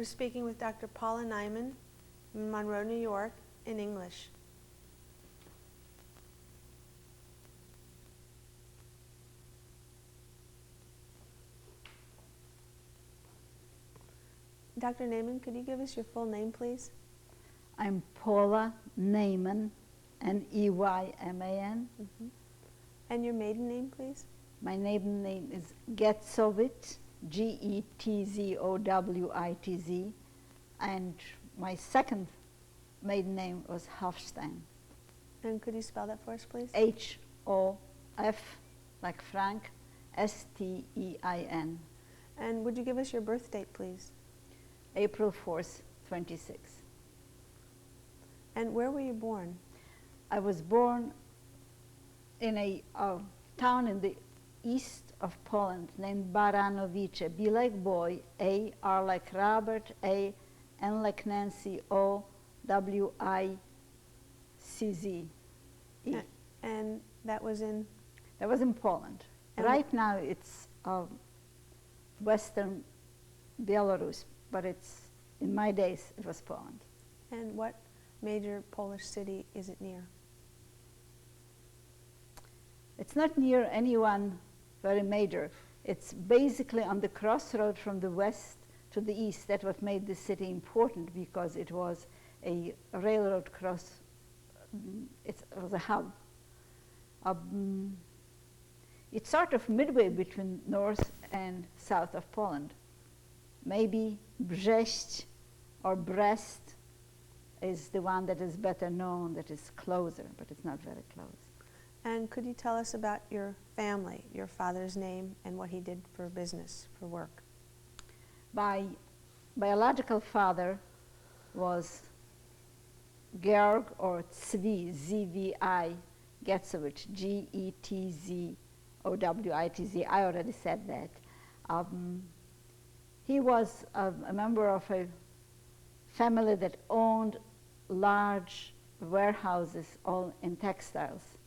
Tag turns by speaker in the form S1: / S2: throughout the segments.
S1: We're speaking with Dr. Paula Neyman, Monroe, New York, in English. Dr. Neyman, could you give us your full name, please?
S2: I'm Paula Neyman, Neyman.
S1: Mm-hmm. And your maiden name, please?
S2: My maiden name is Getzowitz, Getzowitz, and my second maiden name was Hofstein.
S1: And could you spell that for us, please?
S2: H-O-F, like Frank, S-T-E-I-N.
S1: And would you give us your birth date, please?
S2: April 4th, 26.
S1: And where were you born?
S2: I was born in a town in the east of Poland named Baranowice. B like boy, A, R like Robert, A, N like Nancy, O, W-I-C-Z. E.
S1: And that was in?
S2: That was in Poland.
S1: And
S2: right now it's Western Belarus, but it's, in my days, it was Poland.
S1: And what major Polish city is it near?
S2: It's not near anyone very major. It's basically on the crossroad from the west to the east. That's what made the city important, because it was a railroad cross. It was a hub. It's sort of midway between north and south of Poland. Maybe Brześć or Brest is the one that is better known, that is closer, but it's not very close.
S1: And could you tell us about your family, your father's name, and what he did for business, for work?
S2: My biological father was Georg, or Zvi, Z-V-I, Getzowitz, G-E-T-Z-O-W-I-T-Z. I already said that. He was a member of a family that owned large warehouses, all in textiles.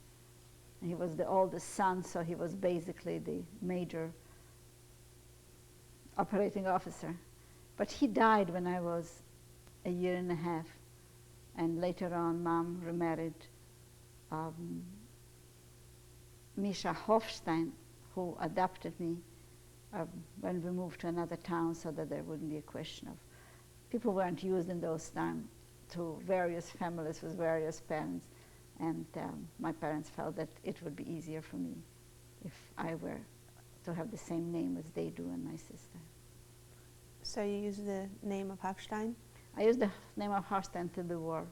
S2: And he was the oldest son, so he was basically the major operating officer. But he died when I was a year and a half. And later on, Mom remarried Misha Hofstein, who adopted me when we moved to another town, so that there wouldn't be a question of, people weren't used in those times to various families with various parents, and my parents felt that it would be easier for me if I were to have the same name as they do and my sister.
S1: So you used the name of Hofstein?
S2: I used the name of Hofstein till the war,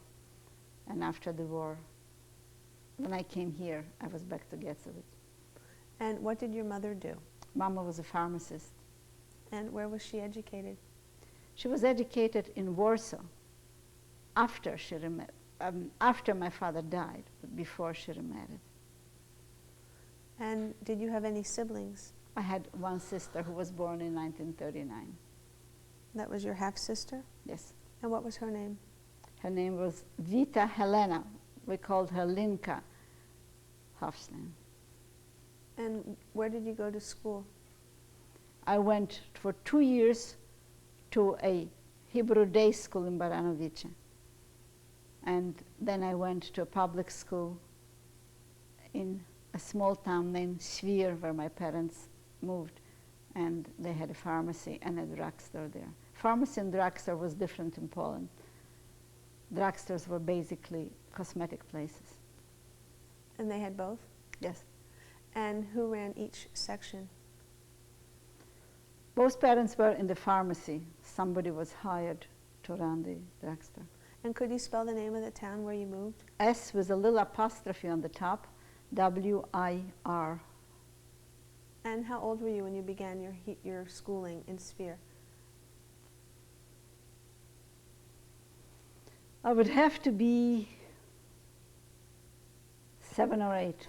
S2: and after the war, when I came here, I was back to Getzowitz.
S1: And what did your mother do?
S2: Mama was a pharmacist.
S1: And where was she educated?
S2: She was educated in Warsaw after after my father died, but before she remarried.
S1: And did you have any siblings?
S2: I had one sister who was born in 1939.
S1: That was your half-sister?
S2: Yes.
S1: And what was her name?
S2: Her name was Vita Helena. We called her Linka Hofstein.
S1: And where did you go to school?
S2: I went for 2 years to a Hebrew day school in Baranowice. And then I went to a public school in a small town named Świr, where my parents moved. And they had a pharmacy and a drugstore there. Pharmacy and drugstore was different in Poland. Drugstores were basically cosmetic places.
S1: And they had both?
S2: Yes.
S1: And who ran each section?
S2: Both parents were in the pharmacy. Somebody was hired to run the drugstore.
S1: And could you spell the name of the town where you moved?
S2: S with a little apostrophe on the top, W-I-R.
S1: And how old were you when you began your schooling in Świr?
S2: I would have to be 7 or 8,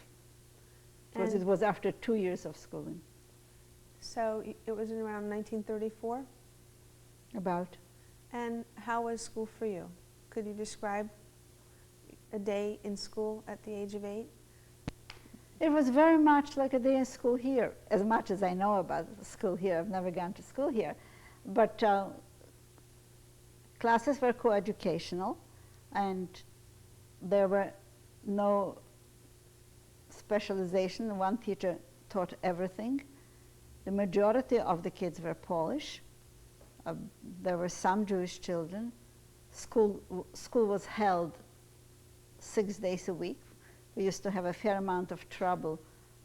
S2: because it was after 2 years of schooling.
S1: So it was in around 1934?
S2: About.
S1: And how was school for you? Could you describe a day in school at the age of 8?
S2: It was very much like a day in school here, as much as I know about school here. I've never gone to school here. But classes were coeducational, and there were no specialization. One teacher taught everything. The majority of the kids were Polish. There were some Jewish children. School was held 6 days a week. We used to have a fair amount of trouble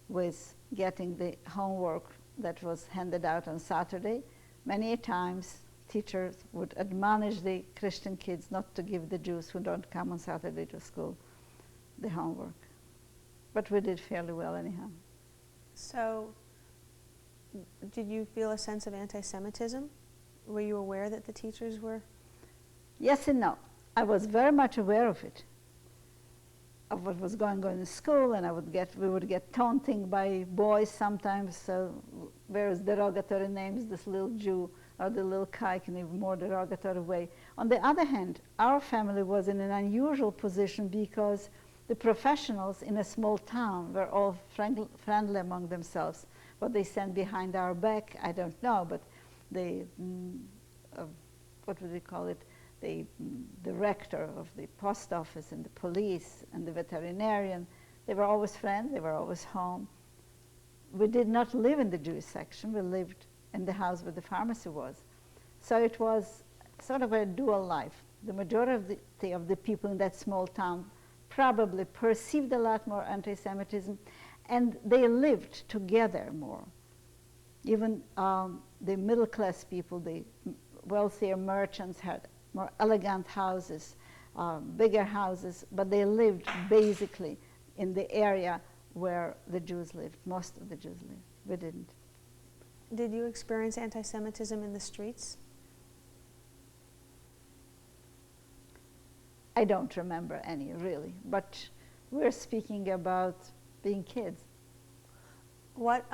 S2: with getting the homework that was handed out on Saturday. Many times teachers would admonish the Christian kids not to give the Jews who don't come on Saturday to school the homework. But we did fairly well anyhow.
S1: So, did you feel a sense of anti-Semitism? Were you aware that the teachers were?
S2: Yes and no. I was very much aware of it, of what was going on in school, and we would get taunting by boys sometimes, so various derogatory names, this little Jew or the little kike in a more derogatory way. On the other hand, our family was in an unusual position because the professionals in a small town were all friendly among themselves. What they sent behind our back, I don't know, but the, what would we call it, the director of the post office and the police and the veterinarian, they were always friends, they were always home. We did not live in the Jewish section, we lived in the house where the pharmacy was. So it was sort of a dual life. The majority of the people in that small town probably perceived a lot more anti-Semitism, and they lived together more. Even the middle-class people, the wealthier merchants had more elegant houses, bigger houses, but they lived basically in the area where the Jews lived. Most of the Jews lived. We didn't.
S1: Did you experience anti-Semitism in the streets?
S2: I don't remember any, really, but we're speaking about being kids.
S1: What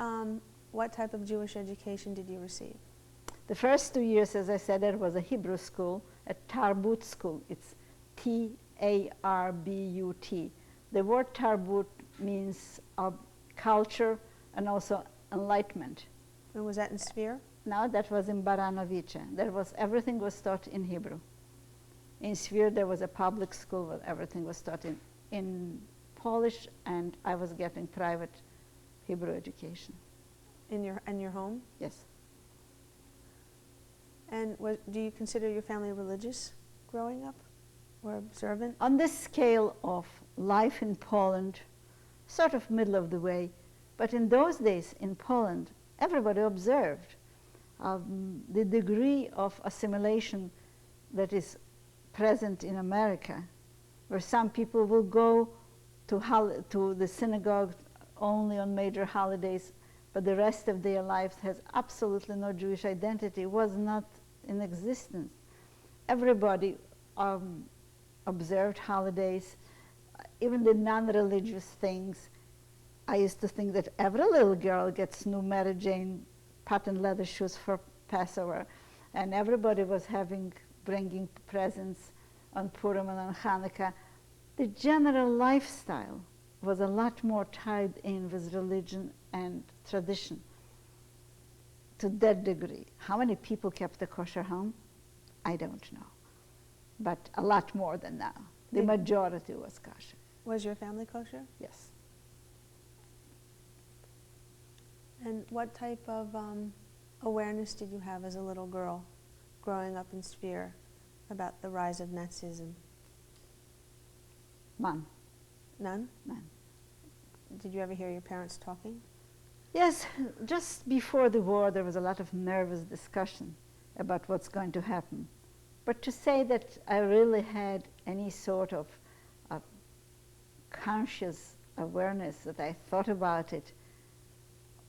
S1: type of Jewish education did you receive?
S2: The first 2 years, as I said, it was a Hebrew school, a Tarbut school. It's T-A-R-B-U-T. The word Tarbut means culture and also enlightenment.
S1: And was that in Sphere?
S2: No, that was in Baranovice. Everything was taught in Hebrew. In Sphere, there was a public school where everything was taught in Polish, and I was getting private Hebrew education.
S1: In your home?
S2: Yes.
S1: And do you consider your family religious growing up, or observant?
S2: On this scale of life in Poland, sort of middle of the way, but in those days in Poland, everybody observed. The degree of assimilation that is present in America, where some people will go to the synagogue only on major holidays, but the rest of their lives has absolutely no Jewish identity, was not in existence. Everybody observed holidays, even the non-religious things. I used to think that every little girl gets new Mary Jane patent leather shoes for Passover, and everybody was bringing presents on Purim and on Hanukkah. The general lifestyle was a lot more tied in with religion and tradition to that degree. How many people kept a kosher home? I don't know, but a lot more than now. The majority was kosher.
S1: Was your family kosher?
S2: Yes.
S1: And what type of awareness did you have as a little girl growing up in Sphere about the rise of Nazism?
S2: None.
S1: None?
S2: None.
S1: Did you ever hear your parents talking?
S2: Yes, just before the war there was a lot of nervous discussion about what's going to happen. But to say that I really had any sort of conscious awareness that I thought about it,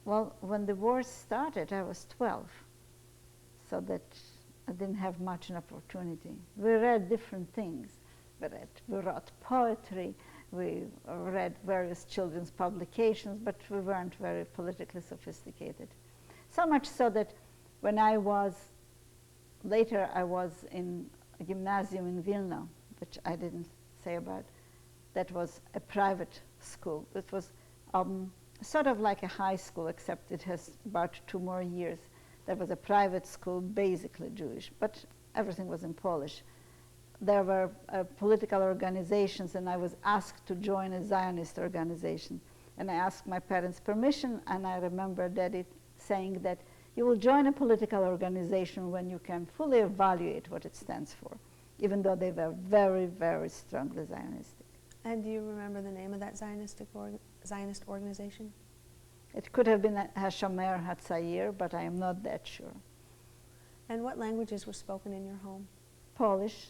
S2: well, when the war started I was 12, so that I didn't have much an opportunity. We read different things. We wrote poetry, we read various children's publications, but we weren't very politically sophisticated. So much so that when later I was in a gymnasium in Vilna, which I didn't say about, that was a private school. It was sort of like a high school, except it has about 2 more years. That was a private school, basically Jewish. But everything was in Polish. There were political organizations, and I was asked to join a Zionist organization. And I asked my parents' permission, and I remember Daddy saying that you will join a political organization when you can fully evaluate what it stands for, even though they were very, very strongly Zionistic.
S1: And do you remember the name of that Zionist organization?
S2: It could have been Hashomer Hatzair, but I am not that sure.
S1: And what languages were spoken in your home?
S2: Polish,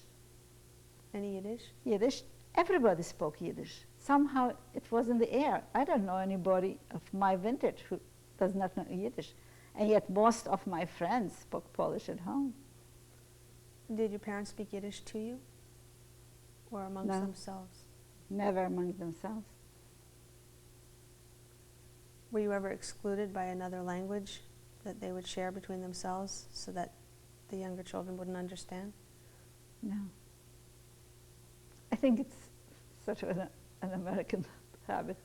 S1: Any Yiddish?
S2: Yiddish. Everybody spoke Yiddish. Somehow it was in the air. I don't know anybody of my vintage who does not know Yiddish. And yet most of my friends spoke Polish at home.
S1: Did your parents speak Yiddish to you? Or amongst themselves?
S2: Never among themselves.
S1: Were you ever excluded by another language that they would share between themselves so that the younger children wouldn't understand?
S2: No. I think it's sort of an American habit.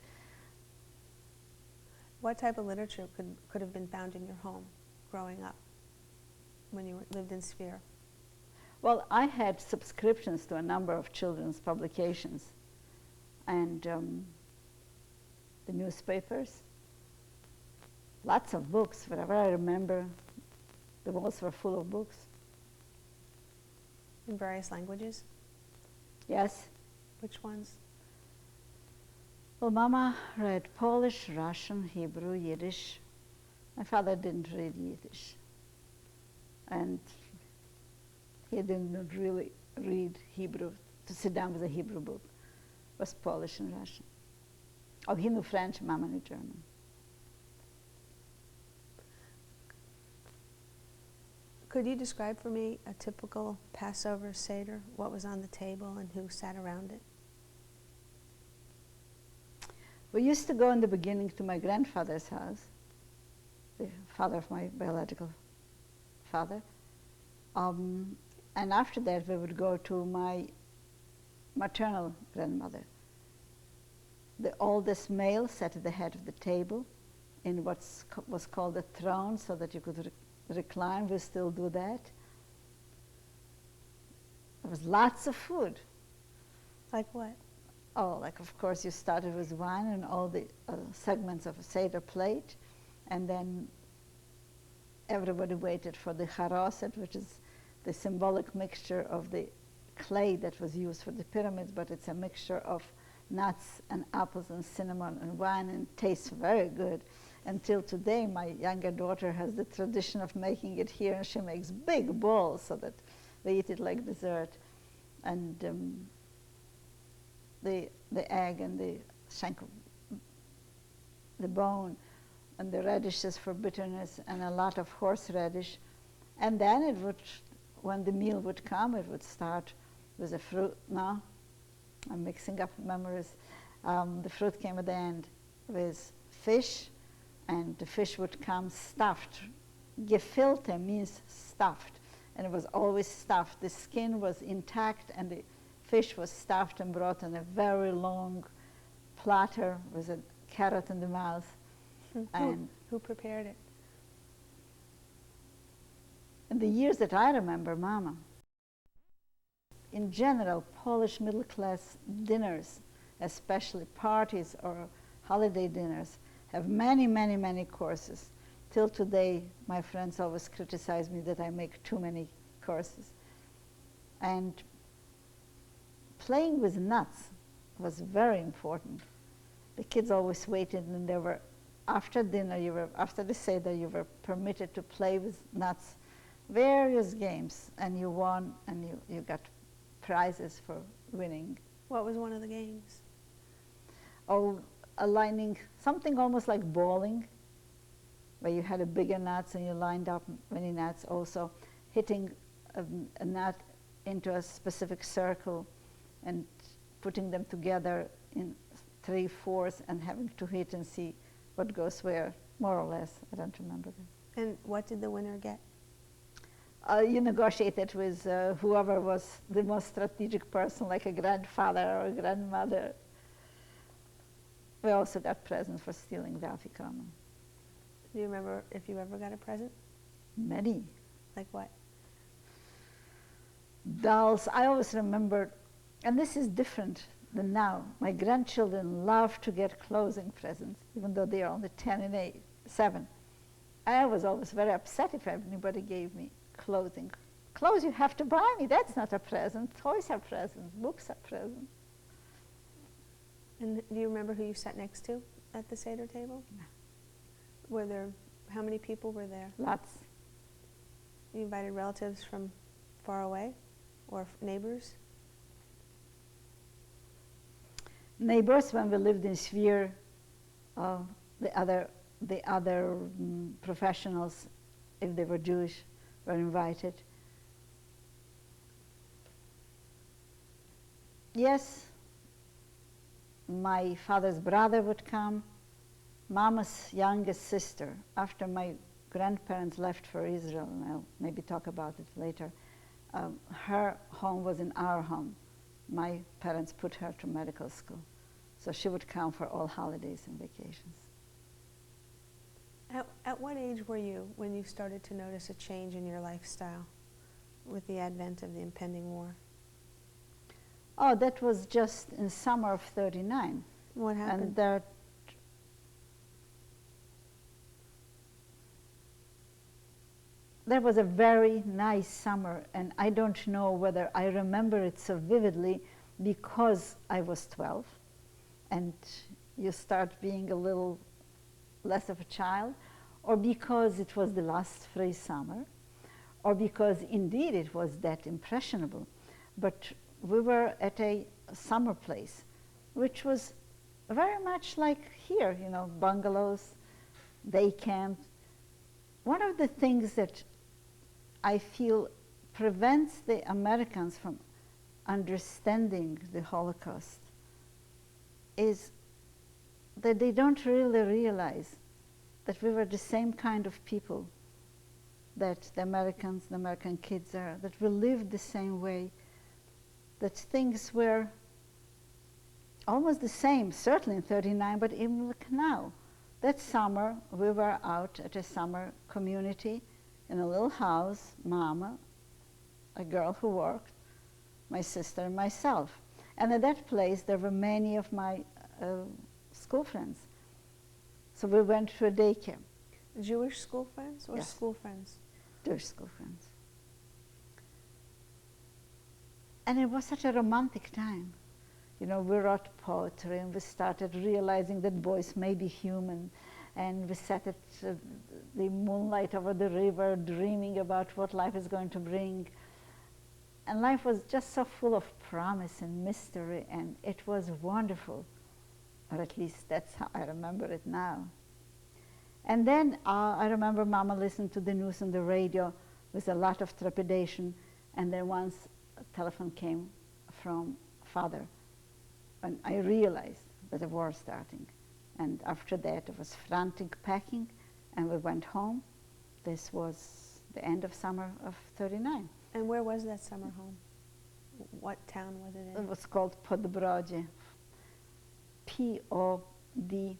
S1: What type of literature could have been found in your home growing up when you lived in Sphere?
S2: Well, I had subscriptions to a number of children's publications and the newspapers, lots of books. Whatever I remember, the walls were full of books.
S1: In various languages?
S2: Yes.
S1: Which ones?
S2: Well, Mama read Polish, Russian, Hebrew, Yiddish. My father didn't read Yiddish. And he didn't really read Hebrew, to sit down with a Hebrew book. It was Polish and Russian. Oh, he knew French, Mama knew German.
S1: Could you describe for me a typical Passover Seder? What was on the table and who sat around it?
S2: We used to go in the beginning to my grandfather's house, the father of my biological father. And after that, we would go to my maternal grandmother. The oldest male sat at the head of the table in what was called a throne, so that you could recline. We still do that. There was lots of food.
S1: Like what?
S2: Oh, like of course you started with wine and all the segments of a Seder plate, and then everybody waited for the charoset, which is the symbolic mixture of the clay that was used for the pyramids, but it's a mixture of nuts and apples and cinnamon and wine, and tastes very good. Until today, my younger daughter has the tradition of making it here, and she makes big balls so that we eat it like dessert. And the egg and the shank, the bone, and the radishes for bitterness, and a lot of horseradish. And then it would, when the meal would come, it would start with a fruit. No, I'm mixing up memories. The fruit came at the end with fish, and the fish would come stuffed. Gefilte means stuffed, and it was always stuffed. The skin was intact, and the fish was stuffed and brought on a very long platter with a carrot in the mouth. And
S1: who prepared it?
S2: in the years that I remember, Mama. In general, Polish middle-class dinners, especially parties or holiday dinners, have many, many, many courses. Till today, my friends always criticize me that I make too many courses. And playing with nuts was very important. The kids always waited, and there were, after dinner, after the Seder, you were permitted to play with nuts, various games, and you won, and you got prizes for winning.
S1: What was one of the games?
S2: Oh, aligning, something almost like bowling, where you had a bigger nuts and you lined up many nuts, also hitting a nut into a specific circle and putting them together in 3/4 and having to hit and see what goes where, more or less. I don't remember that.
S1: And what did the winner get?
S2: You negotiated with whoever was the most strategic person, like a grandfather or a grandmother. We also got presents for stealing the afikoman.
S1: Do you remember if you ever got a present?
S2: Many.
S1: Like what?
S2: dolls. I always remember, and this is different than now. My grandchildren love to get clothing presents, even though they are only 10 and 7. I was always very upset if anybody gave me clothing. Clothes you have to buy me, that's not a present. Toys are presents, books are presents.
S1: And do you remember who you sat next to at the Seder table?
S2: No.
S1: Were there, how many people were there?
S2: Lots.
S1: You invited relatives from far away or neighbors?
S2: Neighbors, when we lived in Sphere, the other professionals, if they were Jewish, were invited. Yes, my father's brother would come, Mama's youngest sister. After my grandparents left for Israel, and I'll maybe talk about it later, her home was in our home. My parents put her to medical school, so she would come for all holidays and vacations.
S1: At what age were you when you started to notice a change in your lifestyle with the advent of the impending war?
S2: Oh, that was just in summer of '39.
S1: What happened?
S2: And there was a very nice summer, and I don't know whether I remember it so vividly because I was 12, and you start being a little less of a child, or because it was the last free summer, or because indeed it was that impressionable. But we were at a summer place, which was very much like here, you know, bungalows, day camps. One of the things that I feel prevents the Americans from understanding the Holocaust is that they don't really realize that we were the same kind of people that the Americans, the American kids are, that we lived the same way, that things were almost the same, certainly in '39, but even like now. That summer, we were out at a summer community in a little house, Mama, a girl who worked, my sister and myself. And at that place, there were many of my school friends. So we went to a daycare.
S1: Jewish school friends or
S2: Yes.
S1: school friends?
S2: Jewish school friends. And it was such a romantic time. You know, we wrote poetry and we started realizing that boys may be human. And we sat at the moonlight over the river dreaming about what life is going to bring. And life was just so full of promise and mystery, and it was wonderful. Or at least that's how I remember it now. And then I remember Mama listened to the news on the radio with a lot of trepidation, and then once a telephone came from Father, and I realized that the war was starting. And after that, it was frantic packing, and we went home. This was the end of summer of '39.
S1: And where was that summer home? What town was it in?
S2: It was called Podbrodje, Podbrodzie.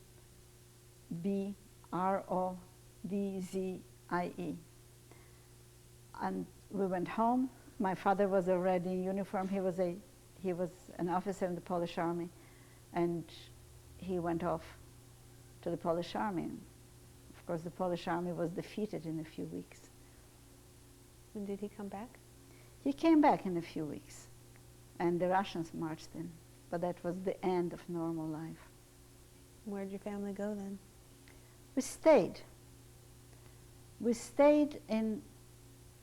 S2: And we went home. My father was already in uniform. He was an officer in the Polish army, and he went off to the Polish army. Of course, the Polish army was defeated in a few weeks.
S1: And did he come back?
S2: He came back in a few weeks, and the Russians marched in. But that was the end of normal life.
S1: Where did your family go then?
S2: We stayed. We stayed in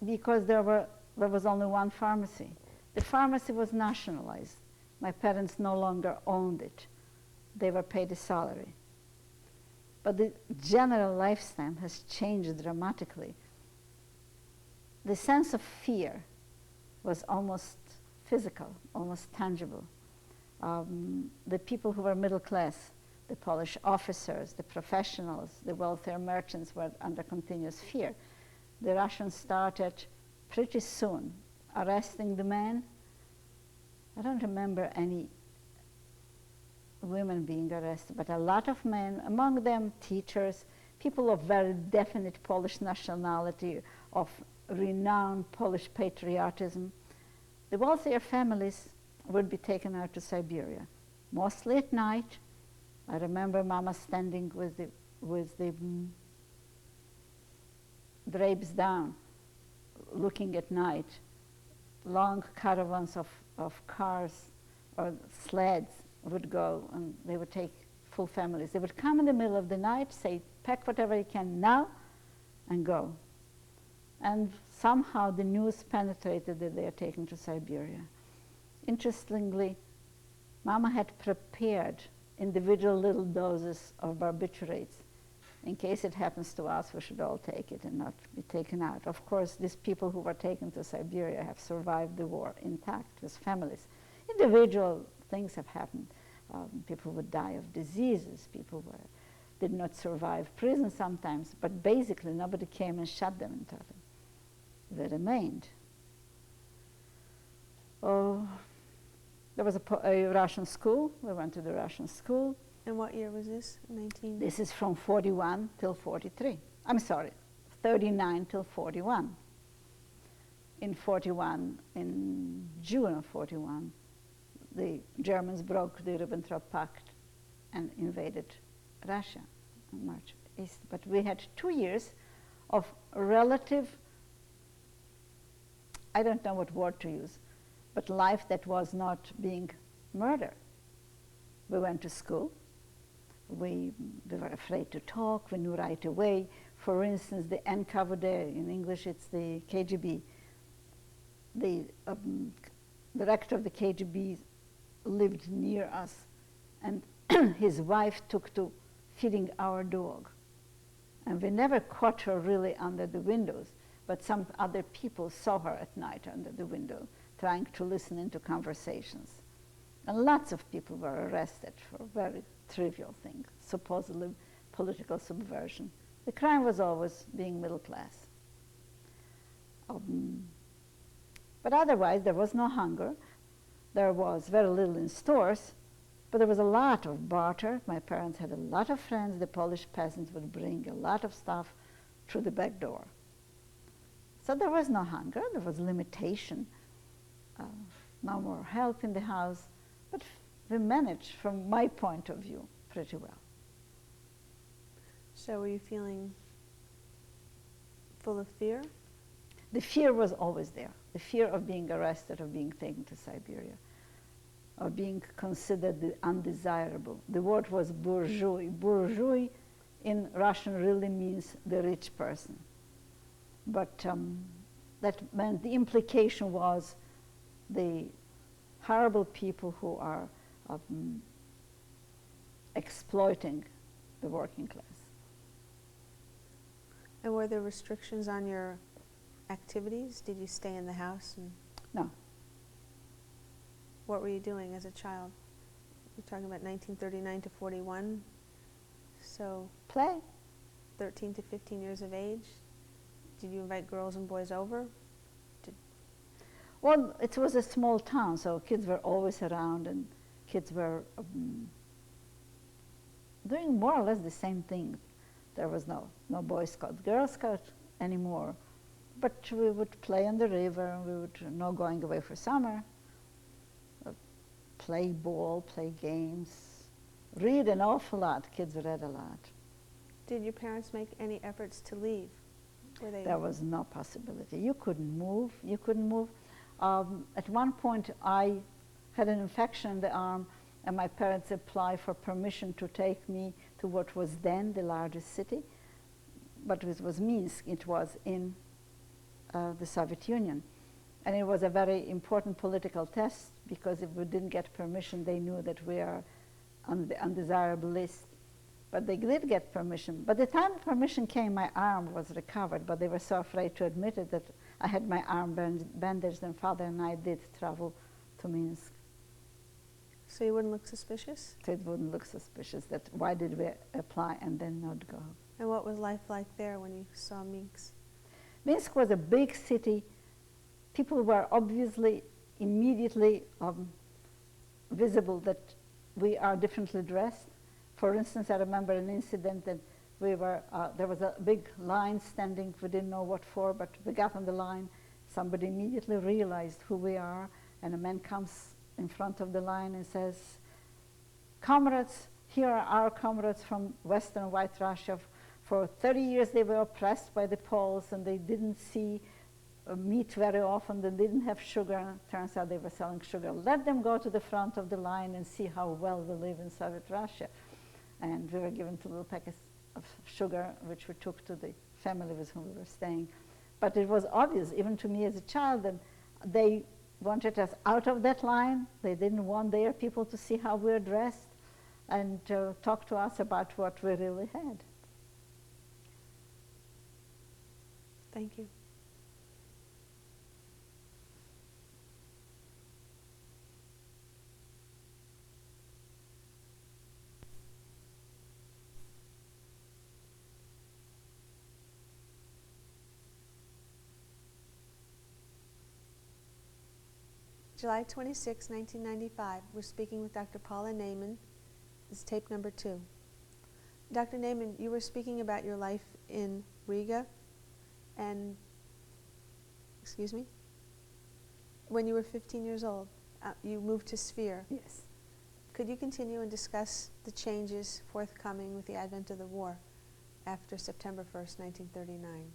S2: because there was only one pharmacy. The pharmacy was nationalized. My parents no longer owned it. They were paid a salary. But the general lifestyle has changed dramatically. The sense of fear was almost physical, almost tangible. The people who were middle class, the Polish officers, the professionals, the welfare merchants were under continuous fear. The Russians started pretty soon arresting the men. I don't remember any women being arrested, but a lot of men, among them teachers, people of very definite Polish nationality, of renowned Polish patriotism, the wealthier families would be taken out to Siberia, mostly at night. I remember Mama standing with the drapes down, looking at night. Long caravans of cars or sleds would go, and they would take full families. They would come in the middle of the night, say, pack whatever you can now, and go. And somehow the news penetrated that they are taken to Siberia. Interestingly, Mama had prepared individual little doses of barbiturates. In case it happens to us, we should all take it and not be taken out. Of course, these people who were taken to Siberia have survived the war intact with families. Individual things have happened. People would die of diseases. People did not survive prison sometimes, but basically nobody came and shot them and taught them. They remained. Oh, there was a Russian school. We went to the Russian school.
S1: And what year was this? 19?
S2: This is from 41 till 43. I'm sorry, 39 till 41. In 41, in June of 41, the Germans broke the Ribbentrop Pact and invaded Russia and marched east. But we had 2 years of relative, I don't know what word to use, but life that was not being murdered. We went to school. We were afraid to talk. We knew right away. For instance, the NKVD, in English it's the KGB. The director of the KGB lived near us, and his wife took to feeding our dog. And we never caught her really under the windows, but some other people saw her at night under the window, trying to listen into conversations. And lots of people were arrested for very trivial things, supposedly political subversion. The crime was always being middle class. But otherwise, there was no hunger. There was very little in stores, but there was a lot of barter. My parents had a lot of friends. The Polish peasants would bring a lot of stuff through the back door. So there was no hunger. There was limitation. No more help in the house. But we managed, from my point of view, pretty well.
S1: So were you feeling full of fear?
S2: The fear was always there. The fear of being arrested, of being taken to Siberia, of being considered the undesirable. The word was bourgeois. Bourgeois in Russian really means the rich person. But that meant the implication was the horrible people who are exploiting the working class.
S1: And were there restrictions on your activities? Did you stay in the house? And
S2: No.
S1: what were you doing as a child? You're talking about 1939 to 41, so
S2: Play.
S1: 13 to 15 years of age. Did you invite girls and boys over?
S2: Well, it was a small town, so kids were always around, and kids were doing more or less the same thing. There was no Boy Scout, Girl Scout anymore. But we would play on the river, and we would not going away for summer. Play ball, play games, read an awful lot. Kids read a lot.
S1: Did your parents make any efforts to leave? Were they?
S2: There was no possibility. You couldn't move. You couldn't move. At one point, I had an infection in the arm, and my parents applied for permission to take me to what was then the largest city, but it was Minsk. It was in the Soviet Union. And it was a very important political test, because if we didn't get permission, they knew that we are on the undesirable list. But they did get permission. By the time permission came, my arm was recovered, but they were so afraid to admit it that I had my arm bandaged, and Father and I did travel to Minsk.
S1: So you wouldn't look suspicious?
S2: So it wouldn't look suspicious that why did we apply and then not go.
S1: And what was life like there when you saw Minsk?
S2: Minsk was a big city. People were obviously immediately visible that we are differently dressed. For instance, I remember an incident that we were, there was a big line standing. We didn't know what for, but we got on the line. somebody immediately realized who we are, and a man comes in front of the line and says, "Comrades, here are our comrades from Western White Russia. For 30 years they were oppressed by the Poles, and they didn't see meat very often, they didn't have sugar. Turns out they were selling sugar. Let them go to the front of the line and see how well we live in Soviet Russia." And we were given 2 little packets of sugar, which we took to the family with whom we were staying. But it was obvious, even to me as a child, that they wanted us out of that line. They didn't want their people to see how we were dressed and talk to us about what we really had.
S1: Thank you. July 26, 1995, we're speaking with Dr. Paula Neyman. This is tape number 2. Dr. Neyman, you were speaking about your life in Riga and, excuse me, when you were 15 years old, you moved to Sphere.
S2: Yes.
S1: Could you continue and discuss the changes forthcoming with the advent of the war after September 1st, 1939?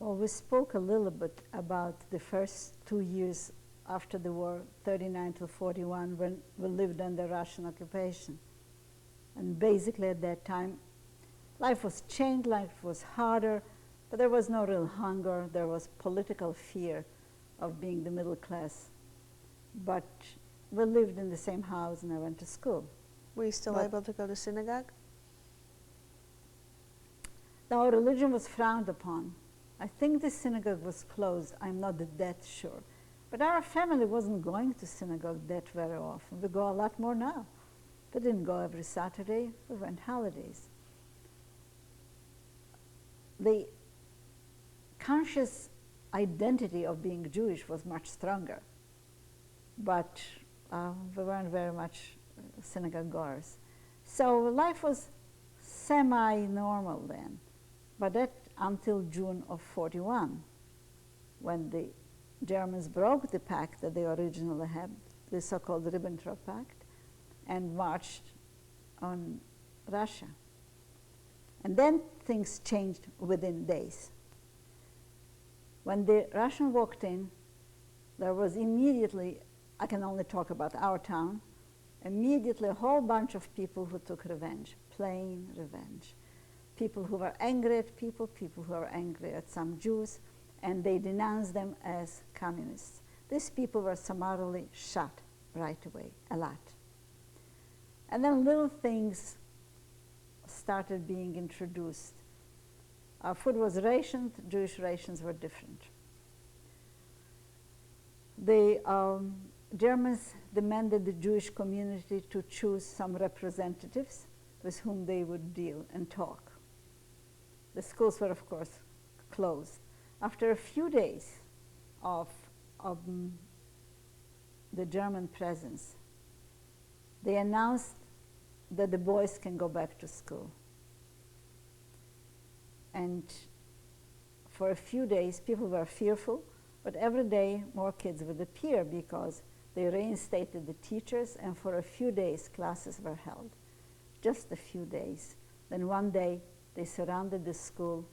S2: Well, we spoke a little bit about the first 2 years after the war, 39 to 41, when we lived under Russian occupation. And basically at that time, life was changed, life was harder, but there was no real hunger. There was political fear of being the middle class. But we lived in the same house and I went to school.
S1: Were you still able to go to synagogue?
S2: Our religion was frowned upon. I think the synagogue was closed. I'm not that sure. But our family wasn't going to synagogue that very often. We go a lot more now. We didn't go every Saturday. We went holidays. The conscious identity of being Jewish was much stronger. But we weren't very much synagogue goers. So life was semi-normal then. But that until June of 41, when the Germans broke the pact that they originally had, the so-called Ribbentrop Pact, and marched on Russia. And then things changed within days. When the Russians walked in, there was immediately, I can only talk about our town, immediately a whole bunch of people who took revenge, plain revenge. People who were angry at people who were angry at some Jews, and they denounced them as communists. These people were summarily shot right away, a lot. And then little things started being introduced. Our food was rationed, Jewish rations were different. The Germans demanded the Jewish community to choose some representatives with whom they would deal and talk. The schools were, of course, closed. After a few days of the German presence, they announced that the boys can go back to school. And for a few days, people were fearful, but every day more kids would appear because they reinstated the teachers, and for a few days classes were held. Just a few days. Then one day they surrounded the school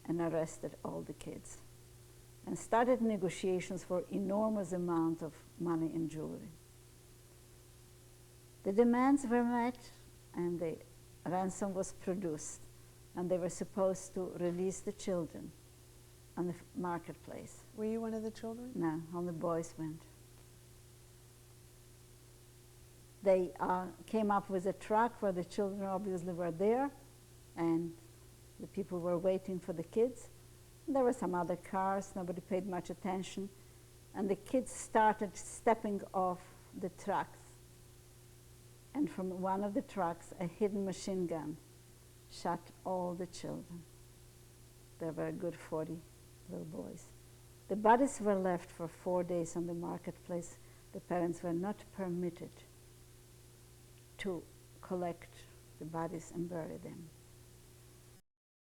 S2: and arrested all the kids and started negotiations for enormous amount of money and jewelry. The demands were met and the ransom was produced, and they were supposed to release the children on the marketplace.
S1: Were you one of the children?
S2: No, only boys went. They came up with a truck where the children obviously were there, and the people were waiting for the kids. There were some other cars, nobody paid much attention, and the kids started stepping off the trucks. And from one of the trucks, a hidden machine gun shot all the children. There were a good 40 little boys. The bodies were left for 4 days on the marketplace. The parents were not permitted to collect the bodies and bury them.